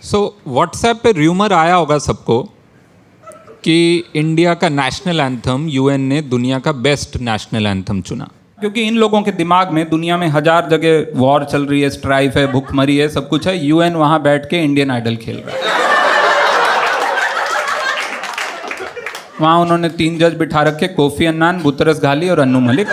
So WhatsApp पे rumour आया होगा सबको कि इंडिया का नेशनल एंथम यूएन ने दुनिया का बेस्ट नेशनल एंथम चुना। क्योंकि इन लोगों के दिमाग में दुनिया में 1000 जगह वॉर चल रही है, स्ट्राइफ है, भुखमरी है, सब कुछ है। यूएन वहां बैठ के इंडियन आइडल खेल रहा है। वहां उन्होंने 3 जज बिठा रखे, कोफी अन्नान, बुतरस घाली और अन्नू मलिक।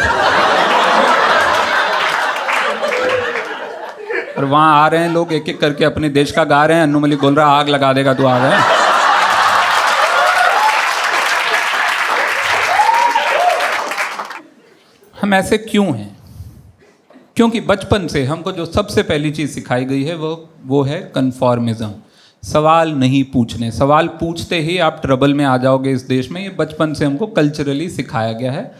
और वहां आ रहे हैं लोग एक एक करके अपने देश का गा रहे हैं। अन्नू मलिक बोल रहा है आग लगा देगा तू, आ गए। हम ऐसे क्यों हैं? क्योंकि बचपन से हमको जो सबसे पहली चीज़ सिखाई गई है वो है कन्फॉर्मिज्म। सवाल नहीं पूछने, सवाल पूछते ही आप ट्रबल में आ जाओगे इस देश में। ये बचपन से हमको कल्चरली सिखाया गया है।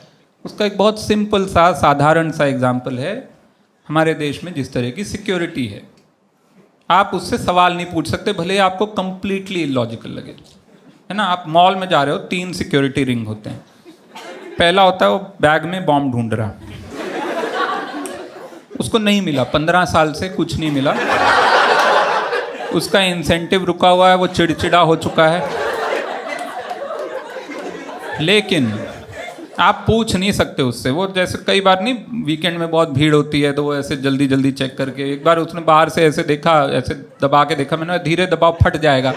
उसका एक बहुत सिंपल सा साधारण सा एग्जाम्पल है, हमारे देश में जिस तरह की सिक्योरिटी है, आप उससे सवाल नहीं पूछ सकते, भले ही आपको कंप्लीटली इलॉजिकल लगे, है ना। आप मॉल में जा रहे हो, 3 सिक्योरिटी रिंग होते हैं। पहला होता है वो बैग में बॉम्ब ढूंढ रहा, उसको नहीं मिला, 15 साल से कुछ नहीं मिला, उसका इंसेंटिव रुका हुआ है, वो चिड़चिड़ा हो चुका है। लेकिन आप पूछ नहीं सकते उससे। वो जैसे कई बार नहीं, वीकेंड में बहुत भीड़ होती है तो वो ऐसे जल्दी जल्दी चेक करके, एक बार उसने बाहर से ऐसे देखा, ऐसे दबा के देखा, मैंने धीरे दबाओ फट जाएगा।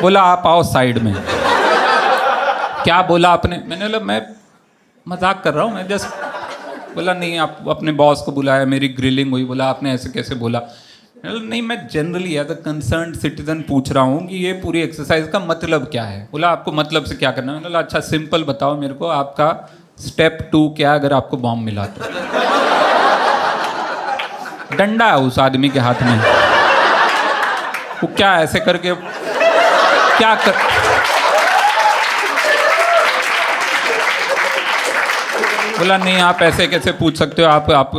बोला आप आओ साइड में। क्या बोला आपने? मैंने बोला मैं मजाक कर रहा हूँ, मैं जस्ट। बोला नहीं, आप अपने बॉस को बुलाया, मेरी ग्रिलिंग हुई। बोला आपने ऐसे कैसे बोला? नहीं, मैं generally as a concerned citizen पूछ रहा हूँ कि ये पूरी एक्सरसाइज का मतलब क्या है। बोला आपको मतलब से क्या करना है? मैंने बोला अच्छा सिंपल बताओ मेरे को, आपका स्टेप 2 क्या अगर आपको बॉम्ब मिला तो? डंडा है उस आदमी के हाथ में, वो क्या ऐसे करके क्या कर, बोला नहीं आप ऐसे कैसे पूछ सकते हो, आप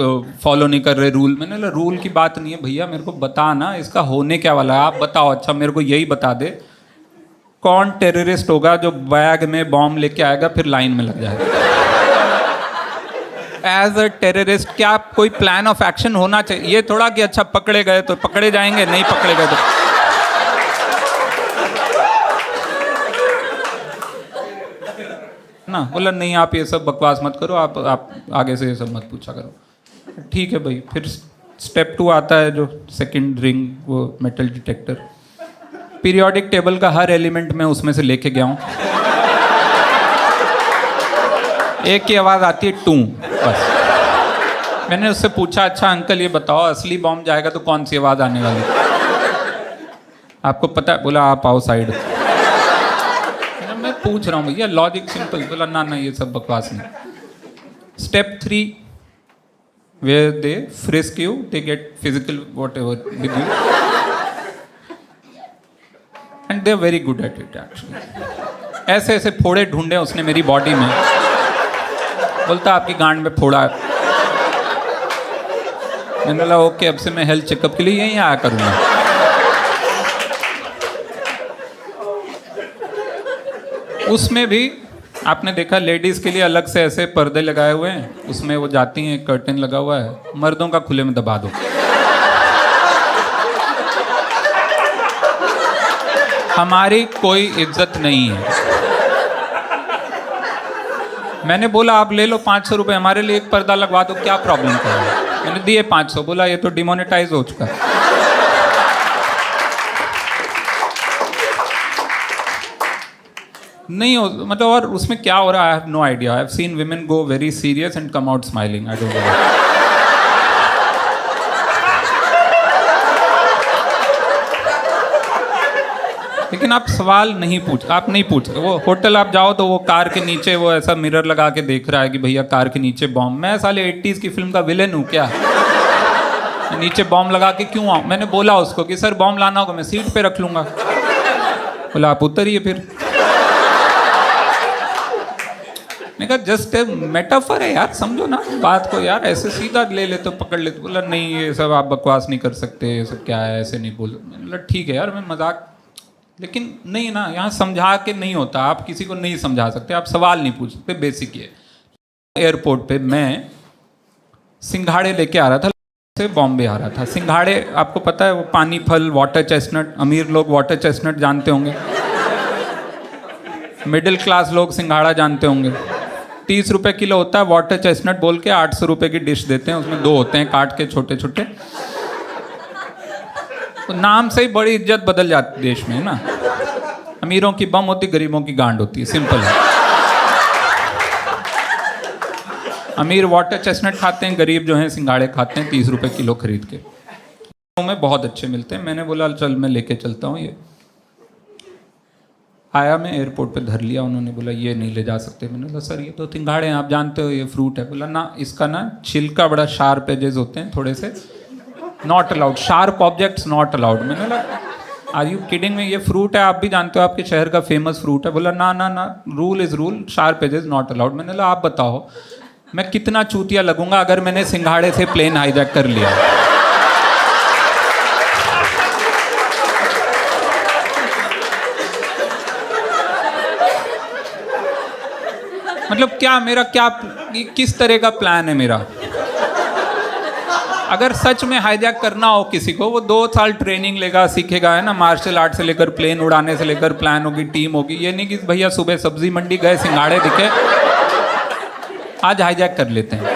फॉलो नहीं कर रहे रूल। मैंने बोला रूल की बात नहीं है भैया, मेरे को बता ना इसका होने क्या वाला है, आप बताओ। अच्छा मेरे को यही बता दे, कौन टेररिस्ट होगा जो बैग में बॉम्ब लेके आएगा फिर लाइन में लग जाएगा? एज अ टेररिस्ट क्या कोई प्लान ऑफ एक्शन होना चाहिए? ये थोड़ा कि अच्छा पकड़े गए तो पकड़े जाएंगे, नहीं पकड़े गए तो। ना बोला नहीं आप ये सब बकवास मत करो, आप आगे से ये सब मत पूछा करो। ठीक है भाई। फिर स्टेप 2 आता है जो सेकंड रिंग, वो मेटल डिटेक्टर। पीरियोडिक टेबल का हर एलिमेंट मैं उसमें से लेके गया हूँ। एक की आवाज़ आती है टू, बस। मैंने उससे पूछा अच्छा अंकल ये बताओ असली बॉम्ब जाएगा तो कौन सी आवाज़ आने वाली? आपको पता है? बोला आप आओ साइड। मैं पूछ रहा हूँ भैया, लॉजिक सिंपल। बोला ना ना ये सब बकवास नहीं। Step 3 where they frisk you, they get physical whatever with you, and they are very good at it actually. ऐसे ऐसे फोड़े ढूंढे उसने मेरी बॉडी में। बोलता आपकी गांड में फोड़ा है। मैंने बोला ओके, अब से मैं हेल्थ चेकअप के लिए यहीं आया करूँगा। उसमें भी आपने देखा लेडीज के लिए अलग से ऐसे पर्दे लगाए हुए हैं, उसमें वो जाती हैं, कर्टन लगा हुआ है। मर्दों का खुले में दबा दो। हमारी कोई इज्जत नहीं है। मैंने बोला आप ले लो 500 रुपये, हमारे लिए एक पर्दा लगवा दो, क्या प्रॉब्लम है? मैंने दिए 500। बोला ये तो डिमोनेटाइज हो चुका है। नहीं हो मतलब, और उसमें क्या हो रहा है I have no idea. I have seen women go very serious and come out smiling. I don't know. लेकिन आप सवाल नहीं पूछ, आप नहीं पूछ। वो होटल आप जाओ तो वो कार के नीचे वो ऐसा मिरर लगा के देख रहा है कि भैया कार के नीचे बॉम्ब। मैं साले 80s की फिल्म का विलेन हूँ क्या? नीचे बॉम्ब लगा के क्यों आऊँ? मैंने बोला उसको कि सर बॉम्ब लाना होगा मैं सीट पे रख लूंगा। बोला आप उतरिए फिर। मैं कहा जस्ट मेटाफर है यार, समझो ना बात को यार, ऐसे सीधा ले ले तो पकड़ ले। बोला नहीं ये सब आप बकवास नहीं कर सकते, ये सब क्या है, ऐसे नहीं बोल। मैंने बोला ठीक है यार मैं मजाक, लेकिन नहीं ना, यहाँ समझा के नहीं होता। आप किसी को नहीं समझा सकते, आप सवाल नहीं पूछ सकते, बेसिक ये। एयरपोर्ट पे मैं सिंघाड़े लेके आ रहा था। से बॉम्बे आ रहा था। सिंघाड़े आपको पता है वो पानी फल, वाटर चेस्टनट, अमीर लोग वाटर चेस्टनट जानते होंगे, मिडिल क्लास लोग सिंघाड़ा जानते होंगे। 30 रुपए किलो होता है वाटर चेस्टनट, बोल के 800 रुपए की डिश देते हैं, उसमें 2 होते हैं काट के छोटे छोटे। तो नाम से ही बड़ी इज्जत बदल जाती देश में, है ना। अमीरों की बम होती, गरीबों की गांड होती है, सिंपल है। अमीर वाटर चेस्टनट खाते हैं, गरीब जो हैं सिंघाड़े खाते हैं 30 रुपए किलो खरीद के। में बहुत अच्छे मिलते हैं। मैंने बोला चल मैं लेके चलता हूँ। ये आया, मैं एयरपोर्ट पे धर लिया, उन्होंने बोला ये नहीं ले जा सकते। मैंने बोला सर ये तो सिंघाड़े हैं, आप जानते हो ये फ्रूट है। बोला ना, इसका ना छिलका बड़ा शार्प एजेस होते हैं थोड़े से, not allowed, sharp objects not allowed. मैंने बोला आर यू किडिंग में, ये फ्रूट है, आप भी जानते हो, आपके शहर का फेमस फ्रूट है। बोला ना ना ना, rule is rule, sharp edges not allowed. मैंने बोला आप बताओ मैं कितना चूतिया लगूंगा अगर मैंने सिंघाड़े से प्लेन हाईजैक कर लिया। मतलब क्या मेरा क्या किस तरह का प्लान है मेरा। अगर सच में हाईजैक करना हो किसी को, वो 2 साल ट्रेनिंग लेगा, सीखेगा, है ना, मार्शल आर्ट से लेकर प्लेन उड़ाने से लेकर प्लान होगी, टीम होगी। ये नहीं कि भैया सुबह सब्जी मंडी गए, सिंघाड़े दिखे, आज हाईजैक कर लेते हैं।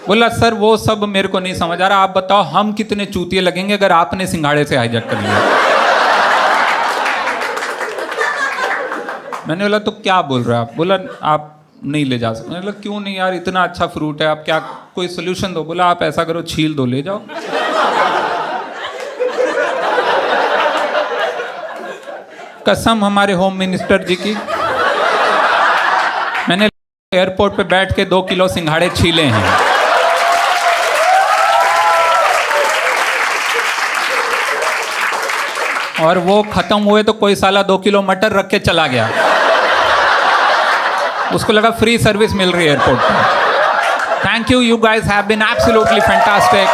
बोला सर वो सब मेरे को नहीं समझ आ रहा, आप बताओ हम कितने चूतिए लगेंगे अगर आपने सिंघाड़े से हाईजैक कर लिया। मैंने बोला तो क्या बोल रहे हो आप। बोला आप नहीं ले जा सकते। मैंने बोला क्यों नहीं यार, इतना अच्छा फ्रूट है, आप क्या कोई सोल्यूशन दो। बोला आप ऐसा करो छील दो, ले जाओ। कसम हमारे होम मिनिस्टर जी की, मैंने एयरपोर्ट पे बैठ के 2 किलो सिंघाड़े छीले हैं। और वो खत्म हुए तो कोई साला 2 किलो मटर रख के चला गया, उसको लगा फ्री सर्विस मिल रही है एयरपोर्ट पे। Thank you, you guys have been absolutely fantastic.